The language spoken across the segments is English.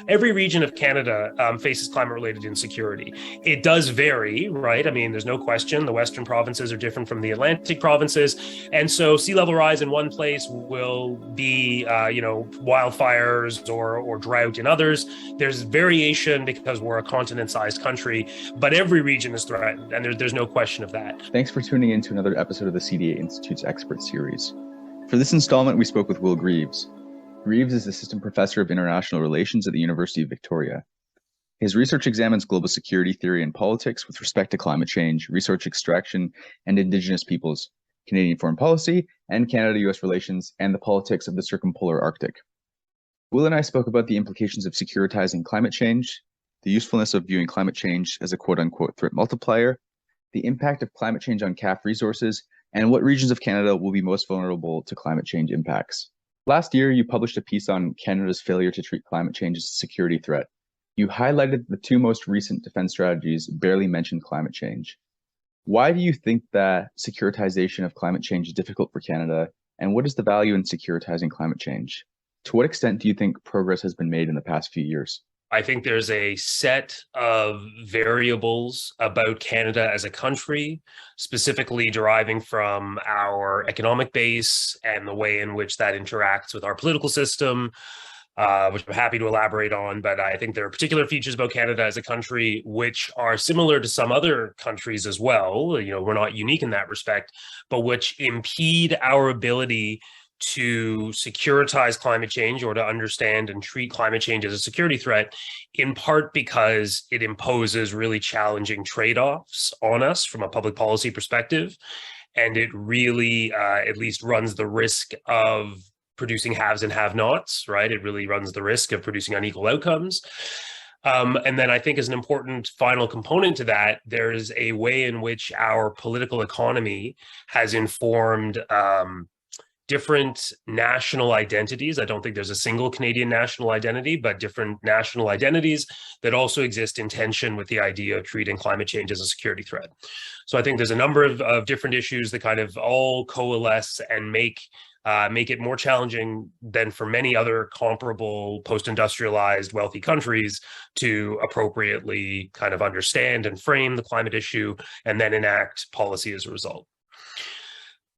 Every region of Canada faces climate-related insecurity. It does vary, right? I mean, there's no question. The Western provinces are different from the Atlantic provinces, and so sea level rise in one place will be, wildfires or drought in others. There's variation because we're a continent-sized country, but every region is threatened, and there's no question of that. Thanks for tuning in to another episode of the CDA Institute's Expert Series. For this installment, we spoke with Will Greaves. Greaves is Assistant Professor of International Relations at the University of Victoria. His research examines global security theory and politics with respect to climate change, resource extraction, and Indigenous peoples, Canadian foreign policy, and Canada-US relations, and the politics of the circumpolar Arctic. Will and I spoke about the implications of securitizing climate change, the usefulness of viewing climate change as a quote-unquote threat multiplier, the impact of climate change on CAF resources, and what regions of Canada will be most vulnerable to climate change impacts. Last year, you published a piece on Canada's failure to treat climate change as a security threat. You highlighted the two most recent defense strategies barely mentioned climate change. Why do you think that securitization of climate change is difficult for Canada, and what is the value in securitizing climate change? To what extent do you think progress has been made in the past few years? I think there's a set of variables about Canada as a country, specifically deriving from our economic base and the way in which that interacts with our political system, which I'm happy to elaborate on. But I think there are particular features about Canada as a country which are similar to some other countries as well. You know, we're not unique in that respect, but which impede our ability to securitize climate change or to understand and treat climate change as a security threat, in part because it imposes really challenging trade-offs on us from a public policy perspective. And it really at least runs the risk of producing haves and have-nots, right? It really runs the risk of producing unequal outcomes. And then I think as an important final component to that, there's a way in which our political economy has informed different national identities. I don't think there's a single Canadian national identity, but different national identities that also exist in tension with the idea of treating climate change as a security threat. So I think there's a number of different issues that kind of all coalesce and make it more challenging than for many other comparable post-industrialized wealthy countries to appropriately kind of understand and frame the climate issue and then enact policy as a result.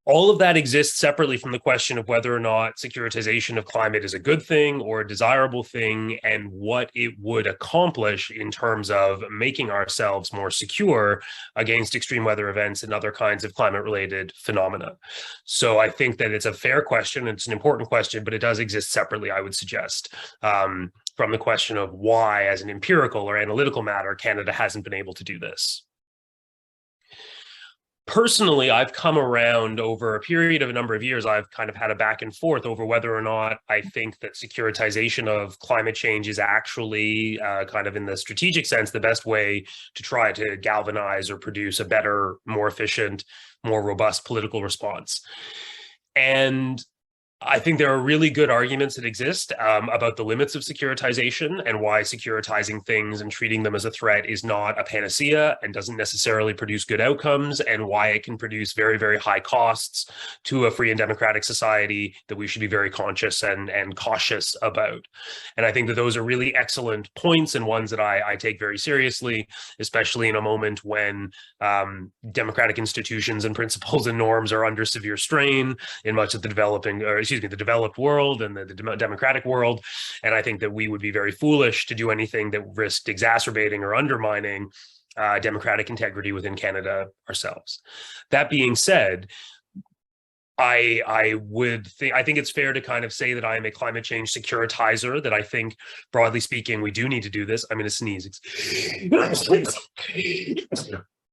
All of that exists separately from the question of whether or not securitization of climate is a good thing or a desirable thing, and what it would accomplish in terms of making ourselves more secure against extreme weather events and other kinds of climate-related phenomena. So I think that it's a fair question, it's an important question, but it does exist separately, I would suggest, from the question of why, as an empirical or analytical matter, Canada hasn't been able to do this. Personally, I've come around over a period of a number of years. I've kind of had a back and forth over whether or not I think that securitization of climate change is actually kind of in the strategic sense, the best way to try to galvanize or produce a better, more efficient, more robust political response. And I think there are really good arguments that exist about the limits of securitization and why securitizing things and treating them as a threat is not a panacea and doesn't necessarily produce good outcomes, and why it can produce very, very high costs to a free and democratic society that we should be very conscious and cautious about. And I think that those are really excellent points and ones that I take very seriously, especially in a moment when democratic institutions and principles and norms are under severe strain in much of the the developed world and the democratic world. And I think that we would be very foolish to do anything that risked exacerbating or undermining democratic integrity within Canada ourselves. That being said, I think it's fair to kind of say that I am a climate change securitizer, that I think, broadly speaking, we do need to do this. I'm going to sneeze.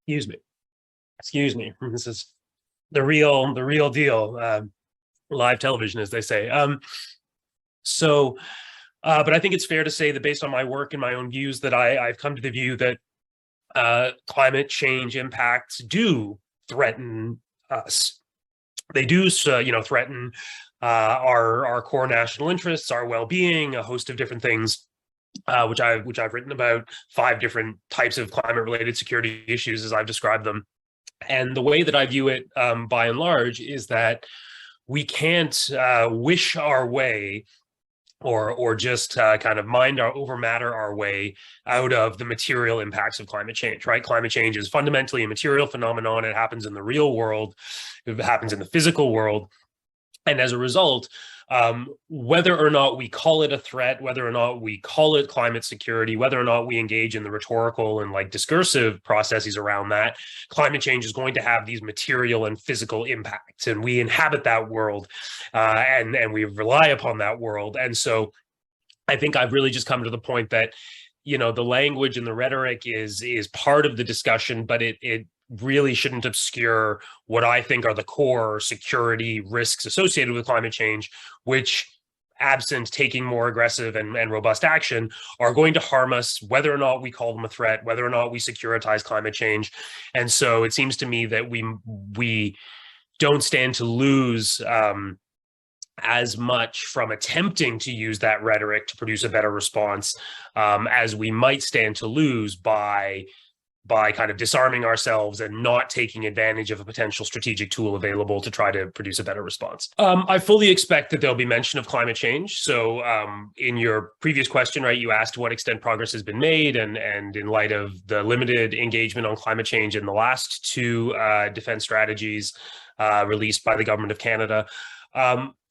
Excuse me. This is the real deal. Live television, as they say. But I think it's fair to say that based on my work and my own views, that I've come to the view that climate change impacts do threaten us. They do, threaten our core national interests, our well-being, a host of different things, which I've written about, 5 different types of climate-related security issues as I've described them. And the way that I view it, by and large, is that we can't wish our way or just kind of over matter our way out of the material impacts of climate change, right? Climate change is fundamentally a material phenomenon. It happens in the real world. It happens in the physical world. And as a result, whether or not we call it a threat, whether or not we call it climate security, whether or not we engage in the rhetorical and like discursive processes around that, climate change is going to have these material and physical impacts, and we inhabit that world, and we rely upon that world. And so, I think I've really just come to the point that, the language and the rhetoric is part of the discussion, but it really shouldn't obscure what I think are the core security risks associated with climate change, which, absent taking more aggressive and robust action, are going to harm us, whether or not we call them a threat, whether or not we securitize climate change. And so it seems to me that we don't stand to lose as much from attempting to use that rhetoric to produce a better response, as we might stand to lose by kind of disarming ourselves and not taking advantage of a potential strategic tool available to try to produce a better response. I fully expect that there'll be mention of climate change. So in your previous question, right, you asked to what extent progress has been made, and in light of the limited engagement on climate change in the last two defense strategies released by the government of Canada,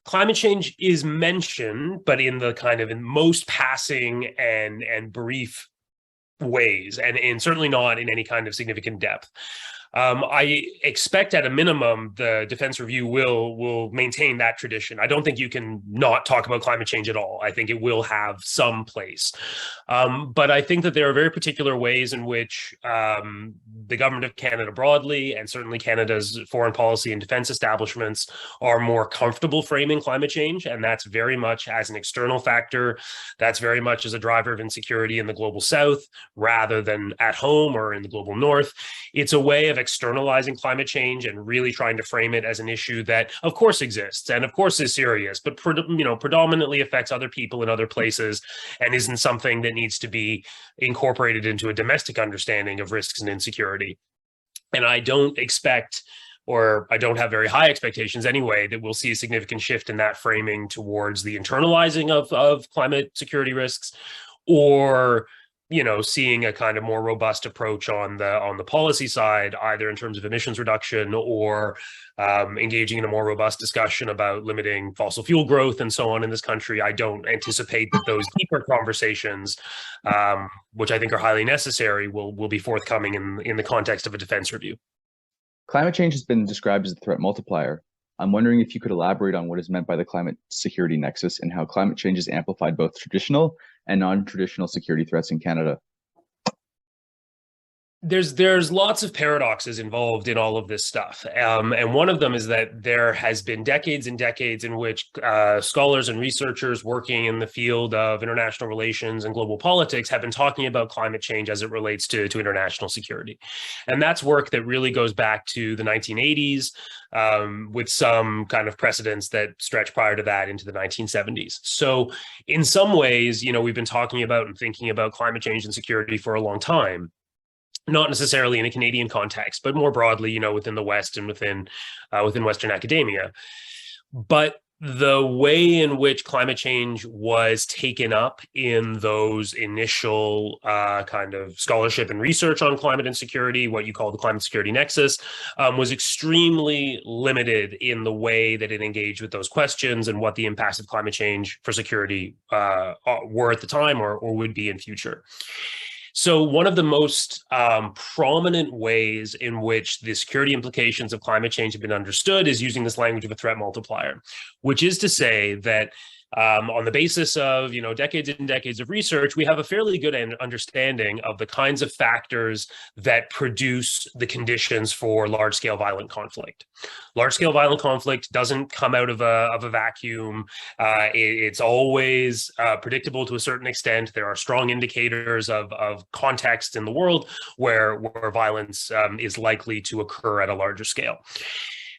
climate change is mentioned, but in the kind of in most passing and brief ways, and certainly not in any kind of significant depth. I expect at a minimum the Defense Review will maintain that tradition. I don't think you can not talk about climate change at all. I think it will have some place. But I think that there are very particular ways in which the government of Canada broadly, and certainly Canada's foreign policy and defense establishments, are more comfortable framing climate change. And that's very much as an external factor. That's very much as a driver of insecurity in the global south rather than at home or in the global north. It's a way of externalizing climate change and really trying to frame it as an issue that, of course, exists and of course is serious, but predominantly affects other people in other places and isn't something that needs to be incorporated into a domestic understanding of risks and insecurity. And I don't expect, or I don't have very high expectations anyway, that we'll see a significant shift in that framing towards the internalizing of climate security risks, or seeing a kind of more robust approach on the policy side, either in terms of emissions reduction or engaging in a more robust discussion about limiting fossil fuel growth and so on in this country. I don't anticipate that those deeper conversations, which I think are highly necessary, will be forthcoming in the context of a defense review. Climate change has been described as a threat multiplier. I'm wondering if you could elaborate on what is meant by the climate security nexus and how climate change has amplified both traditional and non-traditional security threats in Canada. There's lots of paradoxes involved in all of this stuff. And one of them is that there has been decades and decades in which scholars and researchers working in the field of international relations and global politics have been talking about climate change as it relates to international security. And that's work that really goes back to the 1980s, with some kind of precedents that stretch prior to that into the 1970s. So in some ways, we've been talking about and thinking about climate change and security for a long time. Not necessarily in a Canadian context, but more broadly, within the West and within Western academia. But the way in which climate change was taken up in those initial kind of scholarship and research on climate and security, what you call the climate security nexus, was extremely limited in the way that it engaged with those questions and what the impacts of climate change for security were at the time or would be in future. So one of the most prominent ways in which the security implications of climate change have been understood is using this language of a threat multiplier, which is to say that on the basis of decades and decades of research, we have a fairly good understanding of the kinds of factors that produce the conditions for large-scale violent conflict. Large-scale violent conflict doesn't come out of a vacuum. It's always predictable to a certain extent. There are strong indicators of context in the world where violence is likely to occur at a larger scale.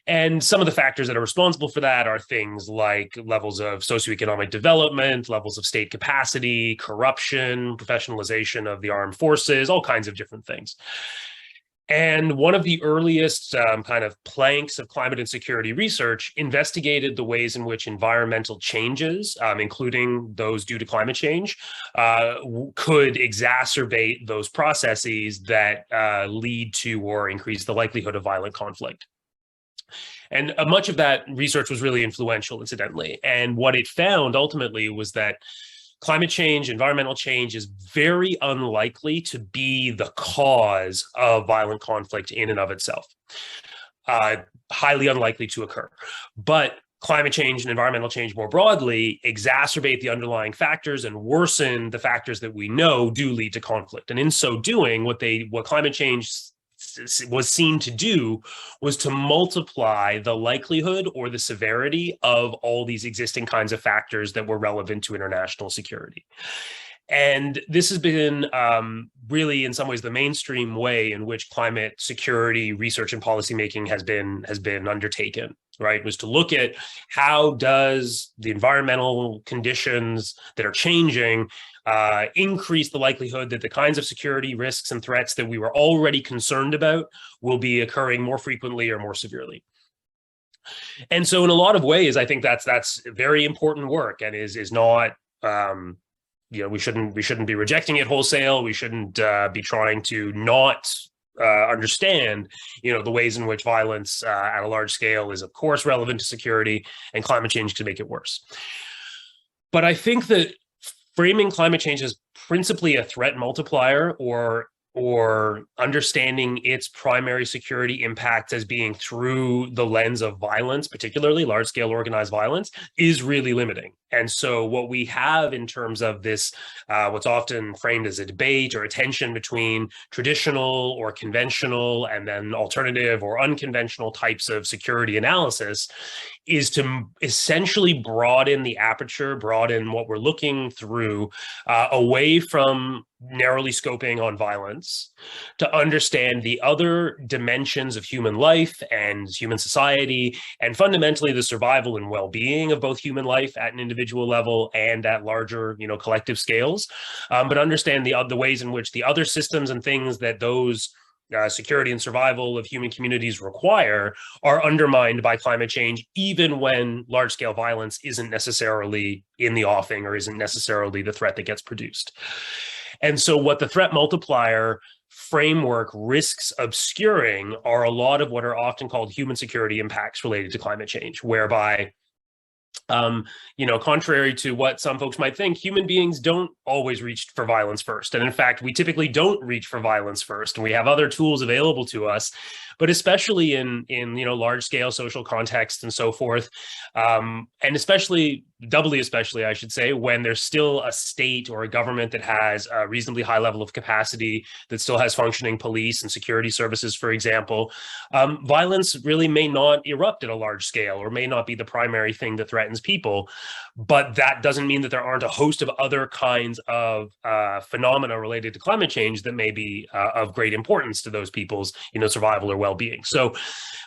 And some of the factors that are responsible for that are things like levels of socioeconomic development, levels of state capacity, corruption, professionalization of the armed forces, all kinds of different things. And one of the earliest kind of planks of climate insecurity research investigated the ways in which environmental changes, including those due to climate change, could exacerbate those processes that lead to or increase the likelihood of violent conflict. And much of that research was really influential, incidentally. And what it found ultimately was that climate change, environmental change is very unlikely to be the cause of violent conflict in and of itself. Highly unlikely to occur. But climate change and environmental change more broadly exacerbate the underlying factors and worsen the factors that we know do lead to conflict. And in so doing, what climate change was seen to do was to multiply the likelihood or the severity of all these existing kinds of factors that were relevant to international security. And this has been really, in some ways, the mainstream way in which climate security research and policymaking has been undertaken. Right, was to look at how does the environmental conditions that are changing increase the likelihood that the kinds of security risks and threats that we were already concerned about will be occurring more frequently or more severely. And so in a lot of ways, I think that's very important work and is not we shouldn't be rejecting it wholesale. We shouldn't be trying to not understand, the ways in which violence at a large scale is, of course, relevant to security, and climate change can make it worse. But I think that framing climate change as principally a threat multiplier or understanding its primary security impacts as being through the lens of violence, particularly large-scale organized violence, is really limiting. And so what we have in terms of this, what's often framed as a debate or a tension between traditional or conventional and then alternative or unconventional types of security analysis, is to essentially broaden the aperture, broaden what we're looking through away from narrowly scoping on violence to understand the other dimensions of human life and human society, and fundamentally the survival and well-being of both human life at an individual level and at larger, collective scales, but understand the ways in which the other systems and things that those security and survival of human communities require are undermined by climate change, even when large-scale violence isn't necessarily in the offing or isn't necessarily the threat that gets produced. And so what the threat multiplier framework risks obscuring are a lot of what are often called human security impacts related to climate change, whereby contrary to what some folks might think, human beings don't always reach for violence first. And in fact, we typically don't reach for violence first. And we have other tools available to us, but especially in large scale social contexts and so forth. And doubly especially, I should say, when there's still a state or a government that has a reasonably high level of capacity, that still has functioning police and security services, for example, violence really may not erupt at a large scale or may not be the primary thing that threatens people. But that doesn't mean that there aren't a host of other kinds of phenomena related to climate change that may be of great importance to those people's survival or well-being. So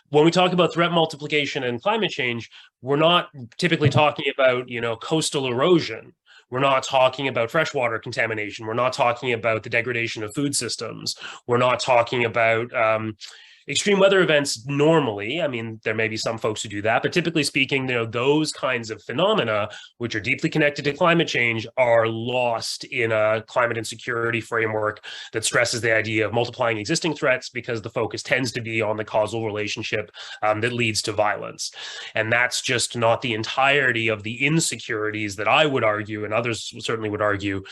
when we talk about threat multiplication and climate change, we're not typically talking about coastal erosion. We're not talking about freshwater contamination. We're not talking about the degradation of food systems. We're not talking about extreme weather events normally. I mean, there may be some folks who do that, but typically speaking, those kinds of phenomena, which are deeply connected to climate change, are lost in a climate insecurity framework that stresses the idea of multiplying existing threats because the focus tends to be on the causal relationship that leads to violence. And that's just not the entirety of the insecurities that I would argue, and others certainly would argue,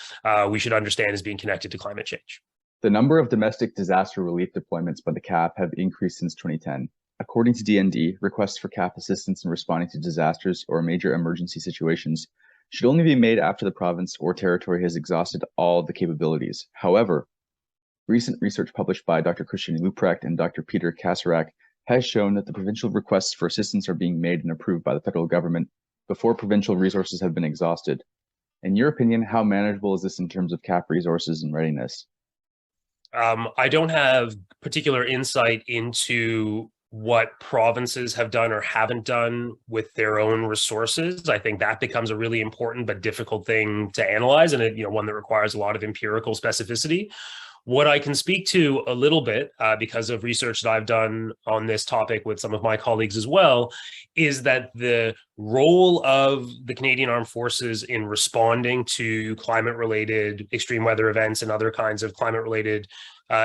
we should understand as being connected to climate change. The number of domestic disaster relief deployments by the CAP have increased since 2010. According to DND, requests for CAP assistance in responding to disasters or major emergency situations should only be made after the province or territory has exhausted all the capabilities. However, recent research published by Dr. Christian Luprecht and Dr. Peter Kasarak has shown that the provincial requests for assistance are being made and approved by the federal government before provincial resources have been exhausted. In your opinion, how manageable is this in terms of CAP resources and readiness? I don't have particular insight into what provinces have done or haven't done with their own resources. I think that becomes a really important but difficult thing to analyze, and one that requires a lot of empirical specificity. What I can speak to a little bit, because of research that I've done on this topic with some of my colleagues as well, is that the role of the Canadian Armed Forces in responding to climate-related extreme weather events and other kinds of climate-related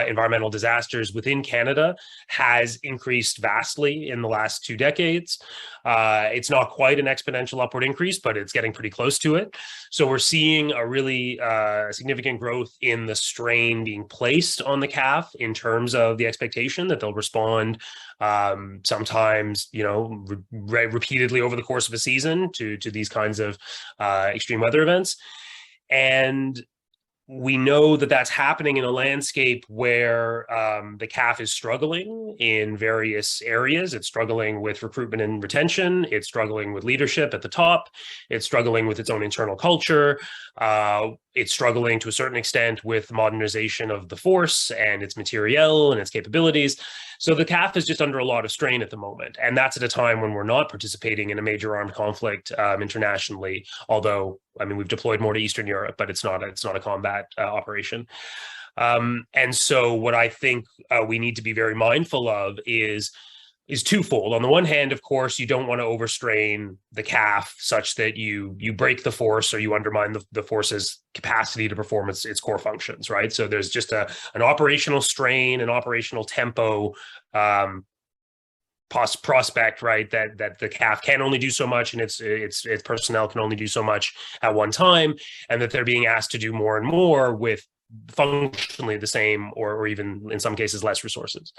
environmental disasters within Canada has increased vastly in the last 2 decades. It's not quite an exponential upward increase, but it's getting pretty close to it. So we're seeing a really significant growth in the strain being placed on the CAF in terms of the expectation that they'll respond sometimes, repeatedly over the course of a season to these kinds of extreme weather events. And we know that that's happening in a landscape where the CAF is struggling in various areas. It's struggling with recruitment and retention. It's struggling with leadership at the top. It's struggling with its own internal culture. It's struggling to a certain extent with modernization of the force and its materiel and its capabilities. So the CAF is just under a lot of strain at the moment. And that's at a time when we're not participating in a major armed conflict internationally, although, I mean, we've deployed more to Eastern Europe, but it's not a combat operation. And so what I think we need to be very mindful of is twofold. On the one hand, of course, you don't want to overstrain the CAF such that you break the force or you undermine the force's capacity to perform its core functions, right? So there's just an operational strain, an operational tempo prospect, right? That the CAF can only do so much, and its personnel can only do so much at one time, and that they're being asked to do more and more with functionally the same, or even in some cases less resources.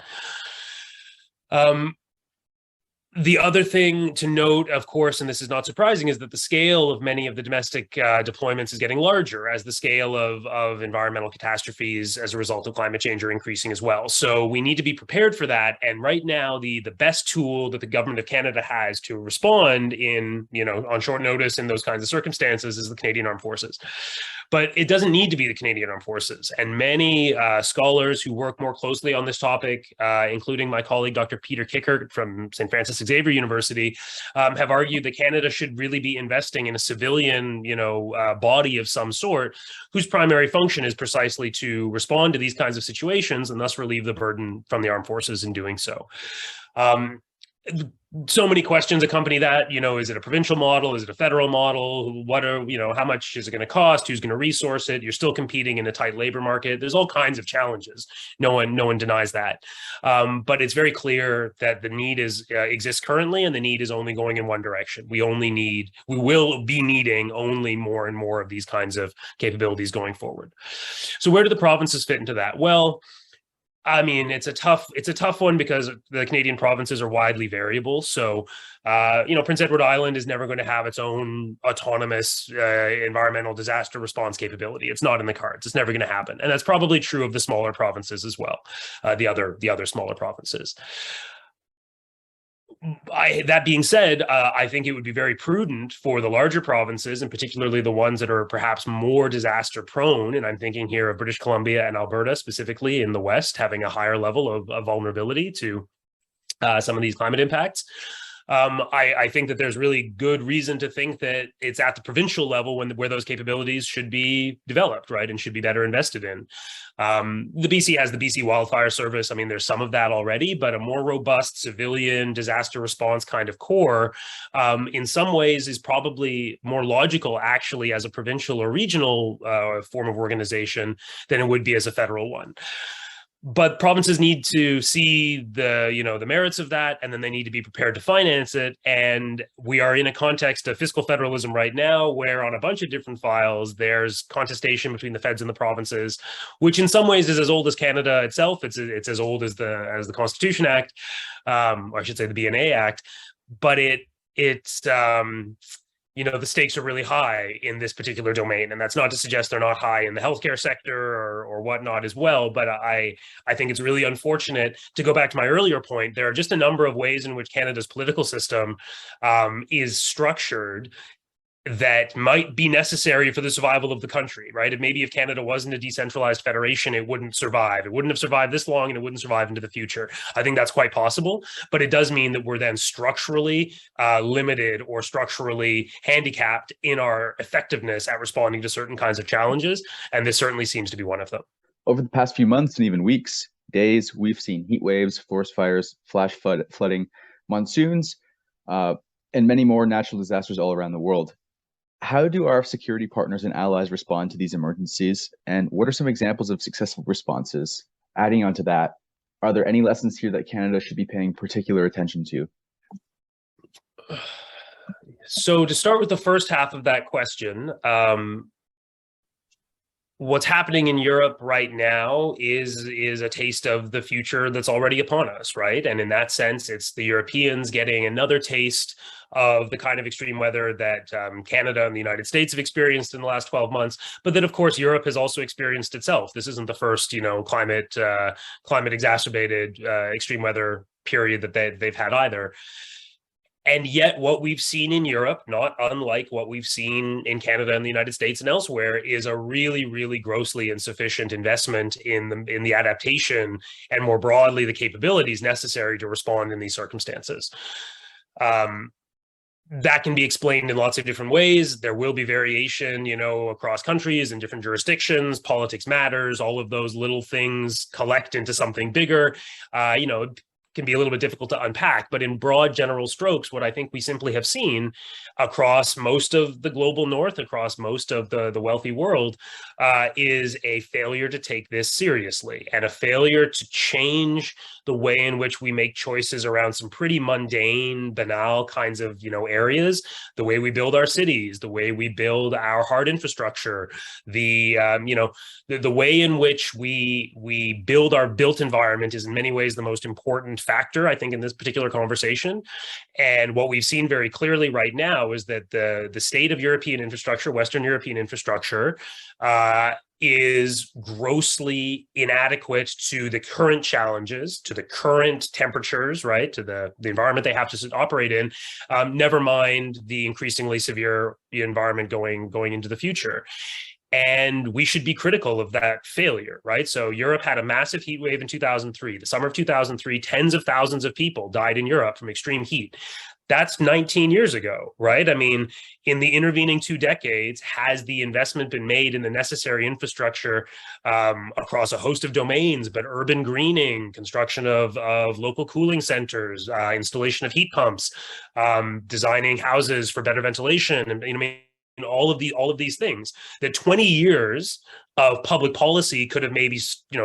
The other thing to note, of course, and this is not surprising, is that the scale of many of the domestic deployments is getting larger as the scale of environmental catastrophes as a result of climate change are increasing as well. So we need to be prepared for that. And right now, the best tool that the government of Canada has to respond on short notice in those kinds of circumstances is the Canadian Armed Forces. But it doesn't need to be the Canadian Armed Forces. And many scholars who work more closely on this topic, including my colleague, Dr. Peter Kickert from St. Francis Xavier University, have argued that Canada should really be investing in a civilian, body of some sort, whose primary function is precisely to respond to these kinds of situations and thus relieve the burden from the armed forces in doing so. So many questions accompany that. Is it a provincial model? Is it a federal model? How much is it going to cost? Who's going to resource it? You're still competing in a tight labor market. There's all kinds of challenges. No one denies that. But it's very clear that the need exists currently, and the need is only going in one direction. We will be needing only more and more of these kinds of capabilities going forward. So where do the provinces fit into that? Well, I mean, it's a tough one because the Canadian provinces are widely variable. So, Prince Edward Island is never going to have its own autonomous environmental disaster response capability. It's not in the cards. It's never going to happen, and that's probably true of the smaller provinces as well. The other smaller provinces. That being said, I think it would be very prudent for the larger provinces, and particularly the ones that are perhaps more disaster prone, and I'm thinking here of British Columbia and Alberta specifically in the West, having a higher level of vulnerability to some of these climate impacts. I think that there's really good reason to think that it's at the provincial level where those capabilities should be developed, right, and should be better invested in. The BC has the BC Wildfire Service. I mean, there's some of that already, but a more robust civilian disaster response kind of core, in some ways, is probably more logical, actually, as a provincial or regional form of organization than it would be as a federal one. But provinces need to see the merits of that, and then they need to be prepared to finance it. And we are in a context of fiscal federalism right now, where on a bunch of different files, there's contestation between the feds and the provinces, which in some ways is as old as Canada itself. It's as old as the Constitution Act, or I should say the BNA Act. But it's the stakes are really high in this particular domain. And that's not to suggest they're not high in the healthcare sector or whatnot as well. But I think it's really unfortunate, to go back to my earlier point, there are just a number of ways in which Canada's political system is structured that might be necessary for the survival of the country, right? And maybe if Canada wasn't a decentralized federation, it wouldn't survive. It wouldn't have survived this long, and it wouldn't survive into the future. I think that's quite possible, but it does mean that we're then structurally limited or structurally handicapped in our effectiveness at responding to certain kinds of challenges, and this certainly seems to be one of them. Over the past few months and even weeks, days, we've seen heat waves, forest fires, flooding, monsoons, uh, and many more natural disasters all around the world. How do our security partners and allies respond to these emergencies? And what are some examples of successful responses? Adding on to that, are there any lessons here that Canada should be paying particular attention to? So to start with the first half of that question, what's happening in Europe right now is a taste of the future that's already upon us, right? And in that sense, it's the Europeans getting another taste of the kind of extreme weather that Canada and the United States have experienced in the last 12 months, but that, of course, Europe has also experienced itself. This isn't the first, climate exacerbated extreme weather period that they've had either. And yet, what we've seen in Europe, not unlike what we've seen in Canada and the United States and elsewhere, is a really, really grossly insufficient investment in the adaptation and more broadly the capabilities necessary to respond in these circumstances. That can be explained in lots of different ways. There will be variation, across countries and different jurisdictions. Politics matters. All of those little things collect into something bigger. Can be a little bit difficult to unpack, but in broad general strokes, what I think we simply have seen across most of the global north, across most of the wealthy world, is a failure to take this seriously and a failure to change the way in which we make choices around some pretty mundane, banal kinds of, areas, the way we build our cities, the way we build our hard infrastructure, the way in which we build our built environment is in many ways the most important factor, I think, in this particular conversation. And what we've seen very clearly right now is that the state of European infrastructure, Western European infrastructure, is grossly inadequate to the current challenges, to the current temperatures, right, to the environment they have to operate in, never mind the increasingly severe environment going into the future. And we should be critical of that failure, right? So Europe had a massive heat wave in 2003. The summer of 2003, tens of thousands of people died in Europe from extreme heat. That's 19 years ago, right? I mean, in the intervening 2 decades, has the investment been made in the necessary infrastructure across a host of domains, but urban greening, construction of local cooling centers, installation of heat pumps, designing houses for better ventilation, and all of these things that 20 years of public policy could have maybe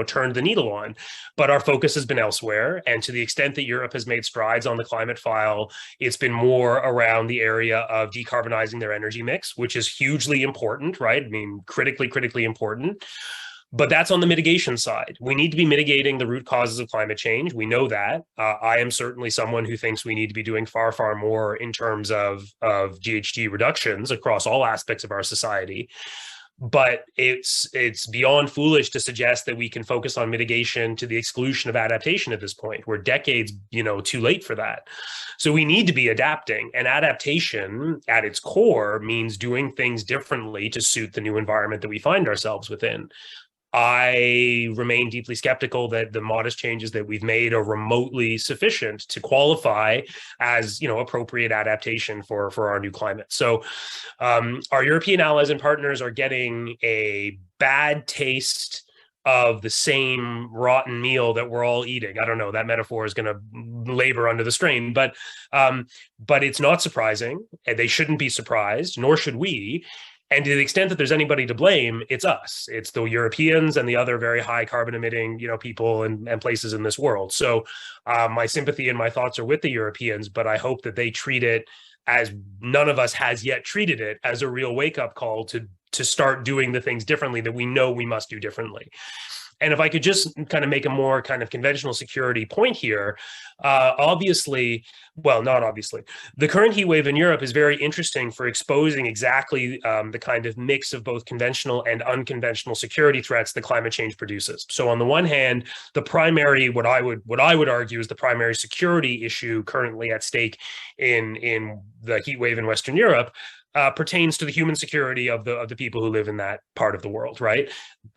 turned the needle on, but our focus has been elsewhere. And to the extent that Europe has made strides on the climate file, it's been more around the area of decarbonizing their energy mix, which is hugely important, right? I mean, critically important. But that's on the mitigation side. We need to be mitigating the root causes of climate change. We know that. I am certainly someone who thinks we need to be doing far, far more in terms of GHG reductions across all aspects of our society. But it's beyond foolish to suggest that we can focus on mitigation to the exclusion of adaptation at this point. We're decades, too late for that. So we need to be adapting, and adaptation at its core means doing things differently to suit the new environment that we find ourselves within. I remain deeply skeptical that the modest changes that we've made are remotely sufficient to qualify as, appropriate adaptation for our new climate. So our European allies and partners are getting a bad taste of the same rotten meal that we're all eating. I don't know, that metaphor is going to labor under the strain, but it's not surprising, and they shouldn't be surprised, nor should we. And to the extent that there's anybody to blame, it's us. It's the Europeans and the other very high carbon emitting, people and places in this world. So my sympathy and my thoughts are with the Europeans, but I hope that they treat it as none of us has yet treated it, as a real wake up call to start doing the things differently that we know we must do differently. And if I could just kind of make a more kind of conventional security point here, not obviously, the current heat wave in Europe is very interesting for exposing exactly the kind of mix of both conventional and unconventional security threats that climate change produces. So on the one hand, the primary, what I would argue is the primary security issue currently at stake in the heat wave in Western Europe pertains to the human security of the people who live in that part of the world, right?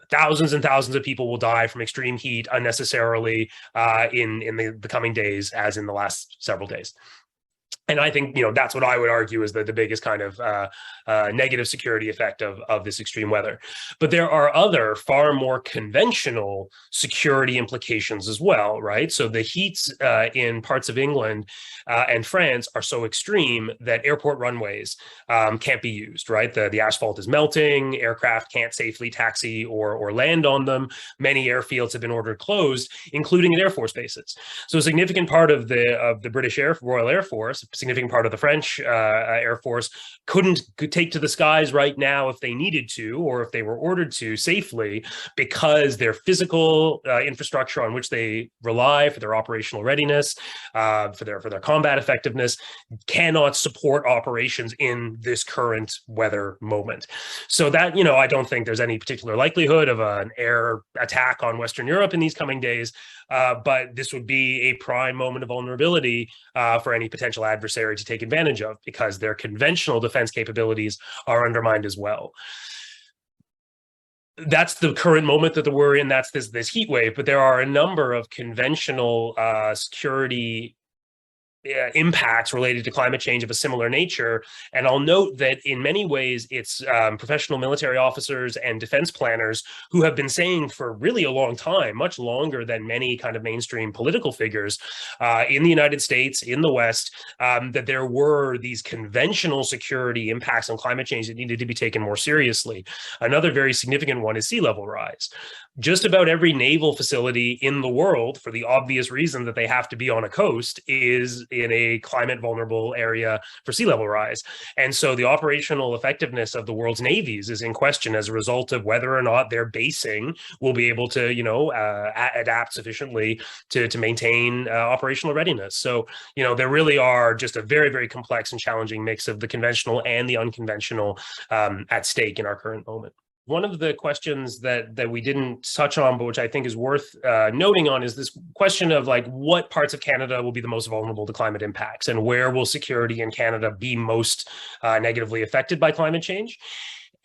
Thousands and thousands of people will die from extreme heat unnecessarily in the coming days, as in the last several days. And I think, that's what I would argue is the biggest kind of negative security effect of this extreme weather. But there are other far more conventional security implications as well, right? So the heats in parts of England and France are so extreme that airport runways can't be used, right? The asphalt is melting, aircraft can't safely taxi or land on them. Many airfields have been ordered closed, including at Air Force bases. So a significant part of the British Royal Air Force, a significant part of the French Air Force, could take to the skies right now if they needed to, or if they were ordered to safely, because their physical infrastructure on which they rely for their operational readiness, for their combat effectiveness, cannot support operations in this current weather moment. So that, I don't think there's any particular likelihood of an air attack on Western Europe in these coming days. But this would be a prime moment of vulnerability for any potential adversary to take advantage of, because their conventional defense capabilities are undermined as well. That's the current moment that we're in. That's this heat wave. But there are a number of conventional security impacts related to climate change of a similar nature. And I'll note that in many ways, it's professional military officers and defense planners who have been saying for really a long time, much longer than many kind of mainstream political figures in the United States, in the West, that there were these conventional security impacts on climate change that needed to be taken more seriously. Another very significant one is sea level rise. Just about every naval facility in the world, for the obvious reason that they have to be on a coast, is in a climate vulnerable area for sea level rise. And so the operational effectiveness of the world's navies is in question as a result of whether or not their basing will be able to, adapt sufficiently to maintain operational readiness. So, there really are just a very, very complex and challenging mix of the conventional and the unconventional at stake in our current moment. One of the questions that we didn't touch on, but which I think is worth noting on, is this question of what parts of Canada will be the most vulnerable to climate impacts, and where will security in Canada be most negatively affected by climate change.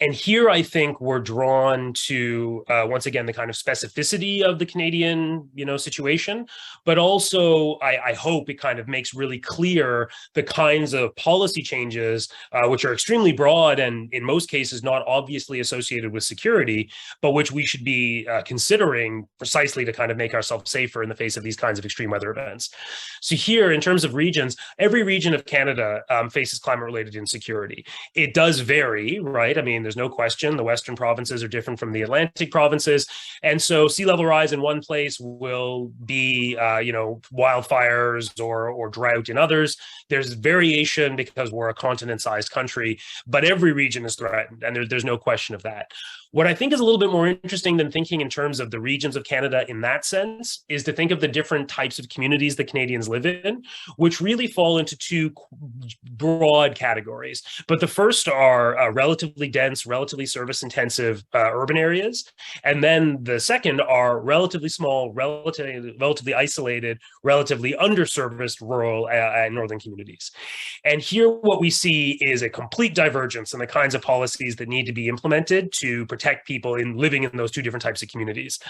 And here, I think we're drawn to, once again, the kind of specificity of the Canadian, situation, but also I hope it kind of makes really clear the kinds of policy changes, which are extremely broad and in most cases not obviously associated with security, but which we should be considering precisely to kind of make ourselves safer in the face of these kinds of extreme weather events. So here, in terms of regions, every region of Canada faces climate-related insecurity. It does vary, right? I mean, there's no question the Western provinces are different from the Atlantic provinces. And so sea level rise in one place will be, wildfires or drought in others. There's variation because we're a continent-sized country, but every region is threatened, and there's no question of that. What I think is a little bit more interesting than thinking in terms of the regions of Canada in that sense is to think of the different types of communities that Canadians live in, which really fall into two broad categories. But the first are relatively dense, relatively service-intensive urban areas. And then the second are relatively small, relatively isolated, relatively underserviced rural and northern communities. And here what we see is a complete divergence in the kinds of policies that need to be implemented to protect people in living in those two different types of communities.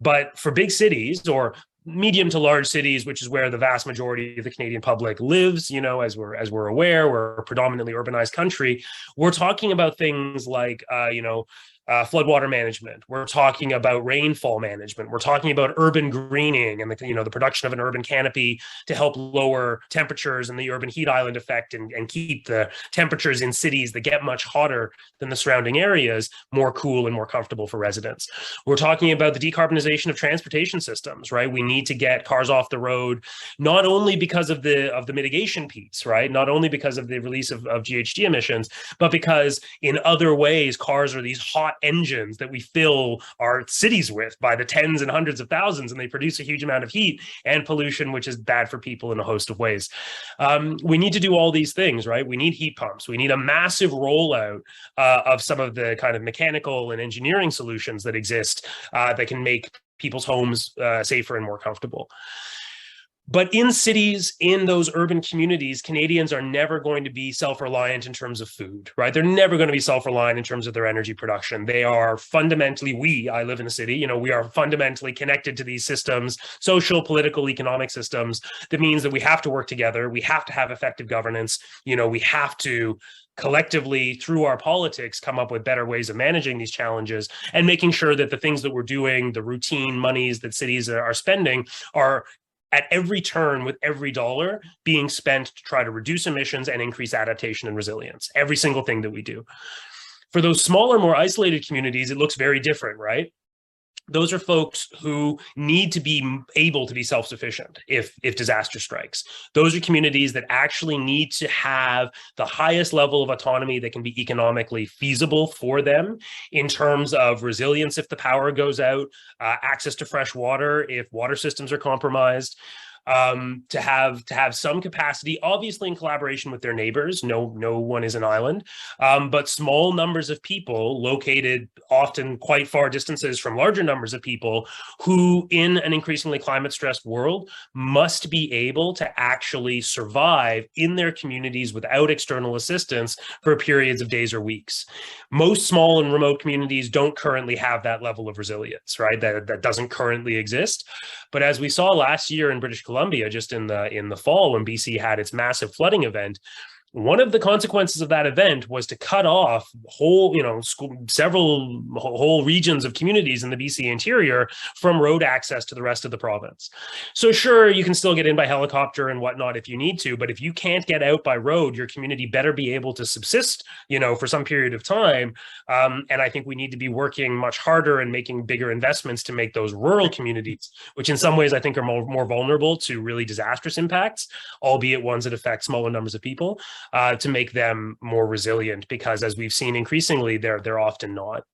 But for big cities, or medium to large cities, which is where the vast majority of the Canadian public lives, as we're aware, we're a predominantly urbanized country, we're talking about things like floodwater management. We're talking about rainfall management. We're talking about urban greening and the production of an urban canopy to help lower temperatures and the urban heat island effect and keep the temperatures in cities that get much hotter than the surrounding areas more cool and more comfortable for residents. We're talking about the decarbonization of transportation systems, right? We need to get cars off the road, not only because of the mitigation piece, right? Not only because of the release of GHG emissions, but because in other ways, cars are these hot engines that we fill our cities with by the tens and hundreds of thousands, and they produce a huge amount of heat and pollution, which is bad for people in a host of ways. We need to do all these things, right? We need heat pumps. We need a massive rollout of some of the kind of mechanical and engineering solutions that exist that can make people's homes safer and more comfortable. But in cities, in those urban communities, Canadians are never going to be self-reliant in terms of food, right? They're never going to be self-reliant in terms of their energy production. They are fundamentally, I live in the city, we are fundamentally connected to these systems, social, political, economic systems. That means that we have to work together. We have to have effective governance. We have to collectively, through our politics, come up with better ways of managing these challenges and making sure that the things that we're doing, the routine monies that cities are spending, are at every turn, with every dollar, being spent to try to reduce emissions and increase adaptation and resilience. Every single thing that we do. For those smaller, more isolated communities, it looks very different, right? Those are folks who need to be able to be self-sufficient if disaster strikes. Those are communities that actually need to have the highest level of autonomy that can be economically feasible for them in terms of resilience if the power goes out, access to fresh water if water systems are compromised. To have some capacity, obviously in collaboration with their neighbors. No one is an island, but small numbers of people located often quite far distances from larger numbers of people who, in an increasingly climate stressed world, must be able to actually survive in their communities without external assistance for periods of days or weeks. Most small and remote communities don't currently have that level of resilience, right? That doesn't currently exist. But as we saw last year in British Columbia, just in the fall, when BC had its massive flooding event, one of the consequences of that event was to cut off several whole regions of communities in the BC interior from road access to the rest of the province. So sure, you can still get in by helicopter and whatnot if you need to, but if you can't get out by road, your community better be able to subsist, for some period of time. And I think we need to be working much harder and making bigger investments to make those rural communities, which in some ways I think are more vulnerable to really disastrous impacts, albeit ones that affect smaller numbers of people, to make them more resilient, because as we've seen increasingly, they're often not.